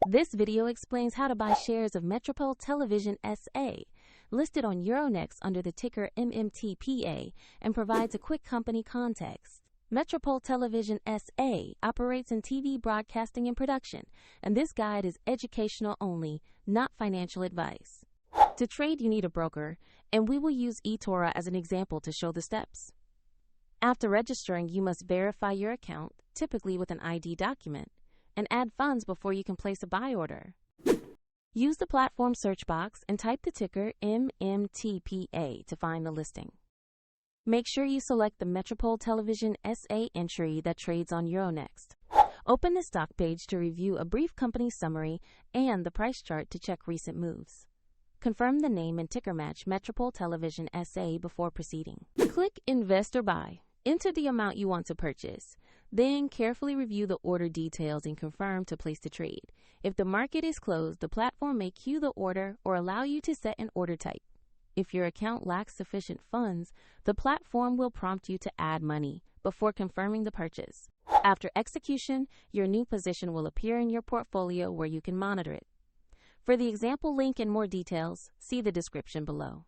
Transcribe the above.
This video explains how to buy shares of Metropole Television SA, listed on Euronext under the ticker MMT.PA, and provides a quick company context. Metropole Television SA operates in TV broadcasting and production, and this guide is educational only, not financial advice. To trade, you need a broker, and we will use eToro as an example to show the steps. After registering, you must verify your account, typically with an ID document, and add funds before you can place a buy order. Use the platform search box and type the ticker MMT.PA to find the listing. Make sure you select the Metropole Television SA entry that trades on Euronext. Open the stock page to review a brief company summary and the price chart to check recent moves. Confirm the name and ticker match Metropole Television SA before proceeding. Click Invest or Buy. Enter the amount you want to purchase. Then carefully review the order details and confirm to place the trade. If the market is closed, the platform may queue the order or allow you to set an order type. If your account lacks sufficient funds, the platform will prompt you to add money before confirming the purchase. After execution, your new position will appear in your portfolio where you can monitor it. For the example link and more details, see the description below.